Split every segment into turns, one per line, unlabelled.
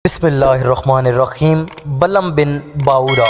بسم اللہ الرحمن الرحیم۔ بلم بن باورا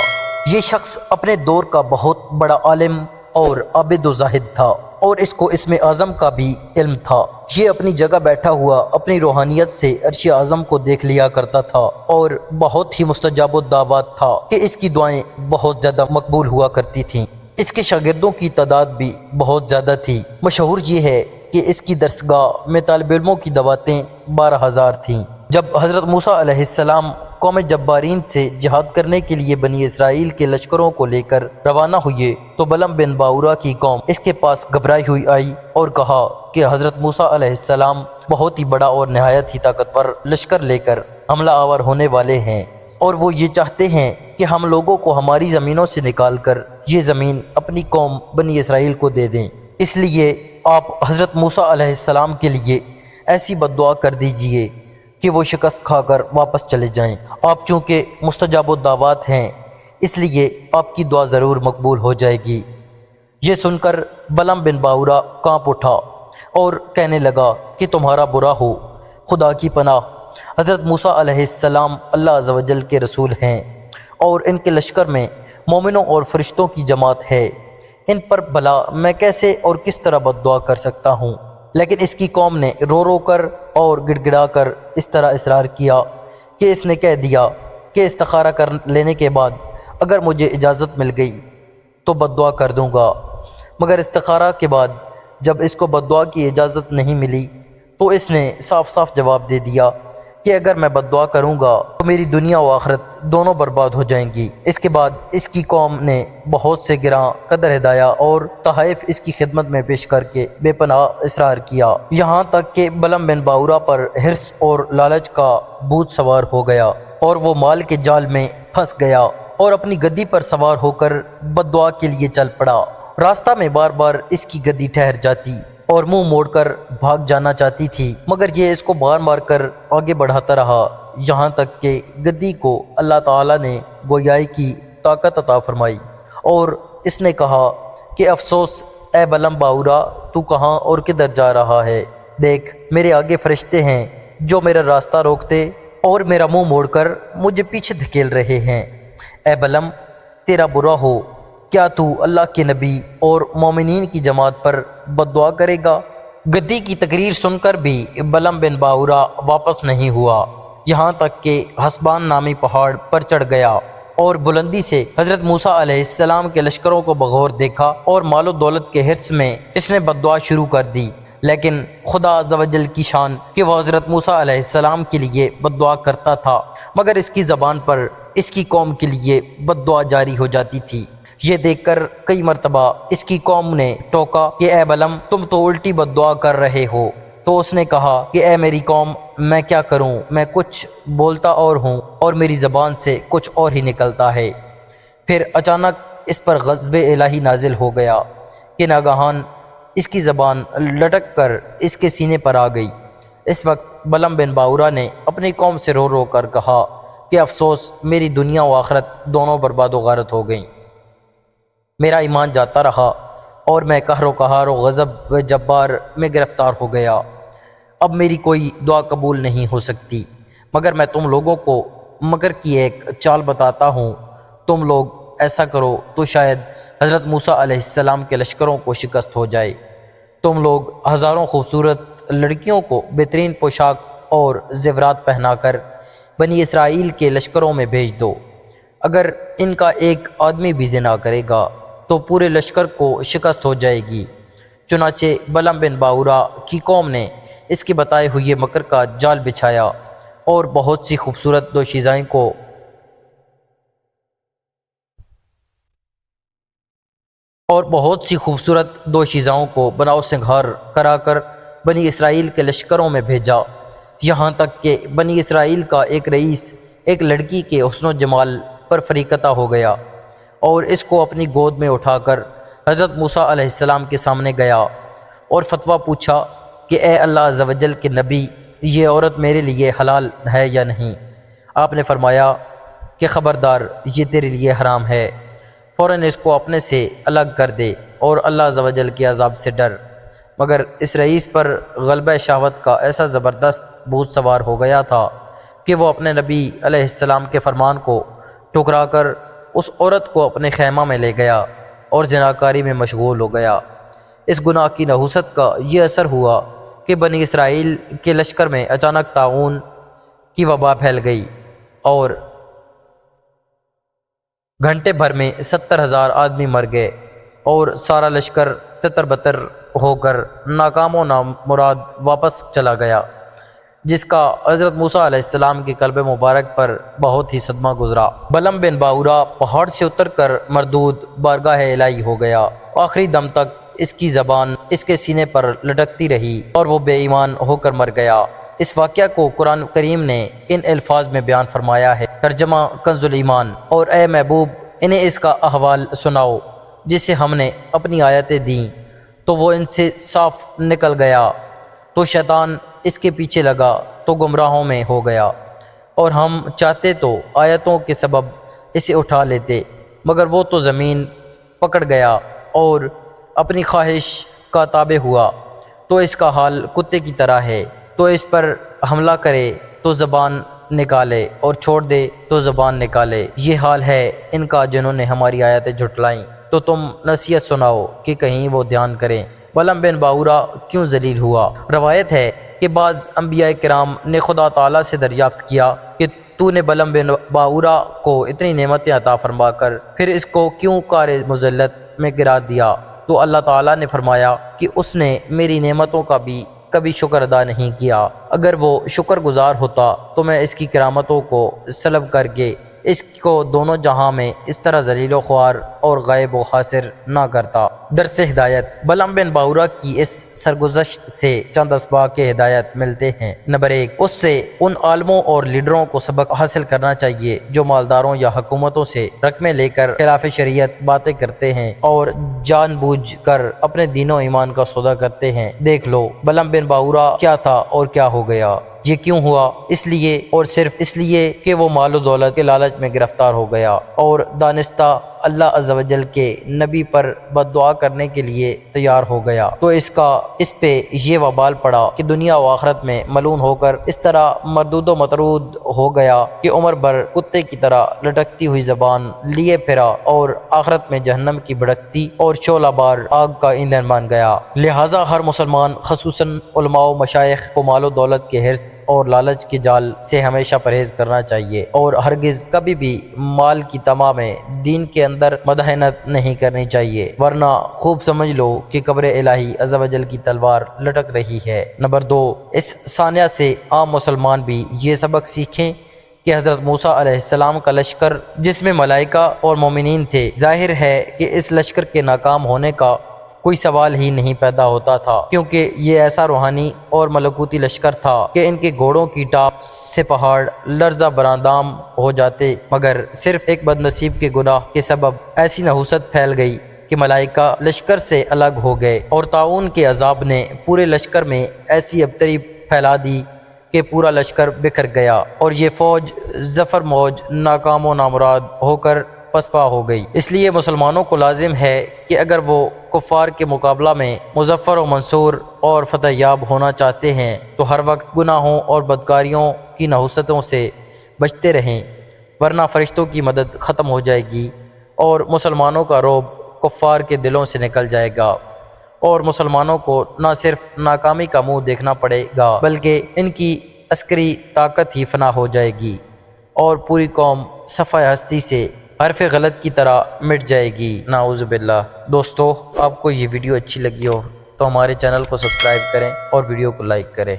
یہ شخص اپنے دور کا بہت بڑا عالم اور عابد و زاہد تھا، اور اس کو اسم اعظم کا بھی علم تھا۔ یہ اپنی جگہ بیٹھا ہوا اپنی روحانیت سے عرش اعظم کو دیکھ لیا کرتا تھا، اور بہت ہی مستجاب الدعوات تھا کہ اس کی دعائیں بہت زیادہ مقبول ہوا کرتی تھیں۔ اس کے شاگردوں کی تعداد بھی بہت زیادہ تھی۔ مشہور یہ ہے کہ اس کی درسگاہ میں طالب علموں کی دعوتیں 12,000 تھیں۔ جب حضرت موسیٰ علیہ السلام قوم جبارین سے جہاد کرنے کے لیے بنی اسرائیل کے لشکروں کو لے کر روانہ ہوئے تو بلم بن باورا کی قوم اس کے پاس گھبرائی ہوئی آئی اور کہا کہ حضرت موسیٰ علیہ السلام بہت ہی بڑا اور نہایت ہی طاقتور لشکر لے کر حملہ آور ہونے والے ہیں، اور وہ یہ چاہتے ہیں کہ ہم لوگوں کو ہماری زمینوں سے نکال کر یہ زمین اپنی قوم بنی اسرائیل کو دے دیں۔ اس لیے آپ حضرت موسیٰ علیہ السلام کے لیے ایسی بد دعا کر دیجئے کہ وہ شکست کھا کر واپس چلے جائیں۔ آپ چونکہ مستجاب الدعوات ہیں، اس لیے آپ کی دعا ضرور مقبول ہو جائے گی۔ یہ سن کر بلم بن باورا کانپ اٹھا اور کہنے لگا کہ تمہارا برا ہو، خدا کی پناہ، حضرت موسیٰ علیہ السلام اللہ عز و جل کے رسول ہیں، اور ان کے لشکر میں مومنوں اور فرشتوں کی جماعت ہے، ان پر بھلا میں کیسے اور کس طرح بد دعا کر سکتا ہوں؟ لیکن اس کی قوم نے رو رو کر اور گڑ گڑا کر اس طرح اصرار کیا کہ اس نے کہہ دیا کہ استخارہ کر لینے کے بعد اگر مجھے اجازت مل گئی تو بد دعا کر دوں گا، مگر استخارہ کے بعد جب اس کو بد دعا کی اجازت نہیں ملی تو اس نے صاف صاف جواب دے دیا کہ اگر میں بد دعا کروں گا تو میری دنیا و آخرت دونوں برباد ہو جائیں گی۔ اس کے بعد اس کی قوم نے بہت سے گراں قدر ہدایہ اور تحائف اس کی خدمت میں پیش کر کے بے پناہ اصرار کیا، یہاں تک کہ بلم بن باورا پر حرص اور لالچ کا بھوت سوار ہو گیا، اور وہ مال کے جال میں پھنس گیا اور اپنی گدی پر سوار ہو کر بد دعا کے لیے چل پڑا۔ راستہ میں بار بار اس کی گدی ٹھہر جاتی اور منہ موڑ کر بھاگ جانا چاہتی تھی، مگر یہ اس کو مار مار کر آگے بڑھاتا رہا، یہاں تک کہ گدی کو اللہ تعالیٰ نے گویائی کی طاقت عطا فرمائی، اور اس نے کہا کہ افسوس اے بلم باورا، تو کہاں اور کدھر جا رہا ہے؟ دیکھ، میرے آگے فرشتے ہیں جو میرا راستہ روکتے اور میرا منہ موڑ کر مجھے پیچھے دھکیل رہے ہیں۔ اے بلم، تیرا برا ہو، کیا تو اللہ کے نبی اور مومنین کی جماعت پر بد دعا کرے گا؟ گدی کی تقریر سن کر بھی بلم بن باورا واپس نہیں ہوا، یہاں تک کہ حسبان نامی پہاڑ پر چڑھ گیا اور بلندی سے حضرت موسیٰ علیہ السلام کے لشکروں کو بغور دیکھا، اور مال و دولت کے حرص میں اس نے بد دعا شروع کر دی۔ لیکن خدا عز و جل کی شان کہ وہ حضرت موسیٰ علیہ السلام کے لیے بد دعا کرتا تھا، مگر اس کی زبان پر اس کی قوم کے لیے بد دعا جاری ہو جاتی تھی۔ یہ دیکھ کر کئی مرتبہ اس کی قوم نے ٹوکا کہ اے بلم، تم تو الٹی بد دعا کر رہے ہو۔ تو اس نے کہا کہ اے میری قوم، میں کیا کروں، میں کچھ بولتا اور ہوں اور میری زبان سے کچھ اور ہی نکلتا ہے۔ پھر اچانک اس پر غضب الہی نازل ہو گیا کہ ناگہان اس کی زبان لٹک کر اس کے سینے پر آ گئی۔ اس وقت بلم بن باورا نے اپنی قوم سے رو رو کر کہا کہ افسوس، میری دنیا و آخرت دونوں برباد و غارت ہو گئیں، میرا ایمان جاتا رہا اور میں قہر و قہار و غضب و جبار میں گرفتار ہو گیا، اب میری کوئی دعا قبول نہیں ہو سکتی، مگر میں تم لوگوں کو مکر کی ایک چال بتاتا ہوں، تم لوگ ایسا کرو تو شاید حضرت موسیٰ علیہ السلام کے لشکروں کو شکست ہو جائے۔ تم لوگ ہزاروں خوبصورت لڑکیوں کو بہترین پوشاک اور زیورات پہنا کر بنی اسرائیل کے لشکروں میں بھیج دو، اگر ان کا ایک آدمی بھی زنا کرے گا تو پورے لشکر کو شکست ہو جائے گی۔ چنانچہ بلم بن باورا کی قوم نے اس کے بتائے ہوئے مکر کا جال بچھایا اور بہت سی خوبصورت دوشیزاؤں کو بناؤ سنگھار کرا کر بنی اسرائیل کے لشکروں میں بھیجا، یہاں تک کہ بنی اسرائیل کا ایک رئیس ایک لڑکی کے حسن و جمال پر فریقتہ ہو گیا اور اس کو اپنی گود میں اٹھا کر حضرت موسیٰ علیہ السلام کے سامنے گیا اور فتویٰ پوچھا کہ اے اللہ عز و جل کے نبی، یہ عورت میرے لیے حلال ہے یا نہیں؟ آپ نے فرمایا کہ خبردار، یہ تیرے لیے حرام ہے، فوراً اس کو اپنے سے الگ کر دے اور اللہ عز و جل کے عذاب سے ڈر۔ مگر اس رئیس پر غلبہ شہوت کا ایسا زبردست بھوت سوار ہو گیا تھا کہ وہ اپنے نبی علیہ السلام کے فرمان کو ٹھکرا کر اس عورت کو اپنے خیمہ میں لے گیا اور زناکاری میں مشغول ہو گیا۔ اس گناہ کی نحوست کا یہ اثر ہوا کہ بنی اسرائیل کے لشکر میں اچانک طاعون کی وبا پھیل گئی اور گھنٹے بھر میں 70,000 آدمی مر گئے اور سارا لشکر تتر بتر ہو کر ناکام و نامراد واپس چلا گیا، جس کا حضرت موسیٰ علیہ السلام کے قلب مبارک پر بہت ہی صدمہ گزرا۔ بلم بن باورا پہاڑ سے اتر کر مردود بارگاہ الہی ہو گیا۔ آخری دم تک اس کی زبان اس کے سینے پر لٹکتی رہی اور وہ بے ایمان ہو کر مر گیا۔ اس واقعہ کو قرآن کریم نے ان الفاظ میں بیان فرمایا ہے۔ ترجمہ کنز الایمان۔ اور اے محبوب انہیں اس کا احوال سناؤ جسے ہم نے اپنی آیتیں دیں تو وہ ان سے صاف نکل گیا، تو شیطان اس کے پیچھے لگا تو گمراہوں میں ہو گیا، اور ہم چاہتے تو آیتوں کے سبب اسے اٹھا لیتے، مگر وہ تو زمین پکڑ گیا اور اپنی خواہش کا تابع ہوا، تو اس کا حال کتے کی طرح ہے، تو اس پر حملہ کرے تو زبان نکالے اور چھوڑ دے تو زبان نکالے۔ یہ حال ہے ان کا جنہوں نے ہماری آیتیں جھٹلائیں، تو تم نصیحت سناؤ کہ کہیں وہ دھیان کریں۔ بلم بن باورا کیوں ذلیل ہوا؟ روایت ہے کہ بعض انبیاء کرام نے خدا تعالیٰ سے دریافت کیا کہ تو نے بلم بن باورا کو اتنی نعمتیں عطا فرما کر پھر اس کو کیوں کار مذلت میں گرا دیا؟ تو اللہ تعالیٰ نے فرمایا کہ اس نے میری نعمتوں کا بھی کبھی شکر ادا نہیں کیا۔ اگر وہ شکر گزار ہوتا تو میں اس کی کرامتوں کو سلب کر کے اس کو دونوں جہاں میں اس طرح ذلیل و خوار اور غائب و خاسر نہ کرتا۔ درس ہدایت۔ بلم بن باورا کی اس سرگزشت سے چند اسباق ہدایت ملتے ہیں۔ نمبر 1، اس سے ان عالموں اور لیڈروں کو سبق حاصل کرنا چاہیے جو مالداروں یا حکومتوں سے رقمیں لے کر خلاف شریعت باتیں کرتے ہیں اور جان بوجھ کر اپنے دین و ایمان کا سودا کرتے ہیں۔ دیکھ لو بلم بن باورا کیا تھا اور کیا ہو گیا۔ یہ کیوں ہوا؟ اس لیے اور صرف اس لیے کہ وہ مال و دولت کے لالچ میں گرفتار ہو گیا اور دانستہ اللہ عز و جل کے نبی پر بد دعا کرنے کے لیے تیار ہو گیا، تو اس پہ یہ وبال پڑا کہ دنیا و آخرت میں ملعون ہو کر اس طرح مردود و مطرود ہو گیا کہ عمر بھر کتے کی طرح لٹکتی ہوئی زبان لیے پھرا اور آخرت میں جہنم کی بھڑکتی اور شعلہ بار آگ کا ایندھن بن گیا۔ لہٰذا ہر مسلمان خصوصاً علماء و مشائخ کو مال و دولت کے حرص اور لالچ کے جال سے ہمیشہ پرہیز کرنا چاہیے اور ہرگز کبھی بھی مال کی طمع میں دین کے اندر مداہنت نہیں کرنی چاہیے، ورنہ خوب سمجھ لو کہ قبر الہی عز و جل کی تلوار لٹک رہی ہے۔ نمبر 2، اس ثانیہ سے عام مسلمان بھی یہ سبق سیکھیں کہ حضرت موسیٰ علیہ السلام کا لشکر جس میں ملائکہ اور مومنین تھے، ظاہر ہے کہ اس لشکر کے ناکام ہونے کا کوئی سوال ہی نہیں پیدا ہوتا تھا، کیونکہ یہ ایسا روحانی اور ملکوتی لشکر تھا کہ ان کے گھوڑوں کی ٹاپ سے پہاڑ لرزہ برآمد ہو جاتے، مگر صرف ایک بد نصیب کے گناہ کے سبب ایسی نحوست پھیل گئی کہ ملائکہ لشکر سے الگ ہو گئے اور طاعون کے عذاب نے پورے لشکر میں ایسی ابتری پھیلا دی کہ پورا لشکر بکھر گیا اور یہ فوج ظفر موج ناکام و نامراد ہو کر پسپا ہو گئی۔ اس لیے مسلمانوں کو لازم ہے کہ اگر وہ کفار کے مقابلہ میں مظفر و منصور اور فتح یاب ہونا چاہتے ہیں تو ہر وقت گناہوں اور بدکاریوں کی نحوستوں سے بچتے رہیں، ورنہ فرشتوں کی مدد ختم ہو جائے گی اور مسلمانوں کا رعب کفار کے دلوں سے نکل جائے گا اور مسلمانوں کو نہ صرف ناکامی کا منہ دیکھنا پڑے گا بلکہ ان کی عسکری طاقت ہی فنا ہو جائے گی اور پوری قوم صفحہ ہستی سے حرف غلط کی طرح مٹ جائے گی، نعوذ باللہ۔ دوستو، آپ کو یہ ویڈیو اچھی لگی ہو تو ہمارے چینل کو سبسکرائب کریں اور ویڈیو کو لائک کریں۔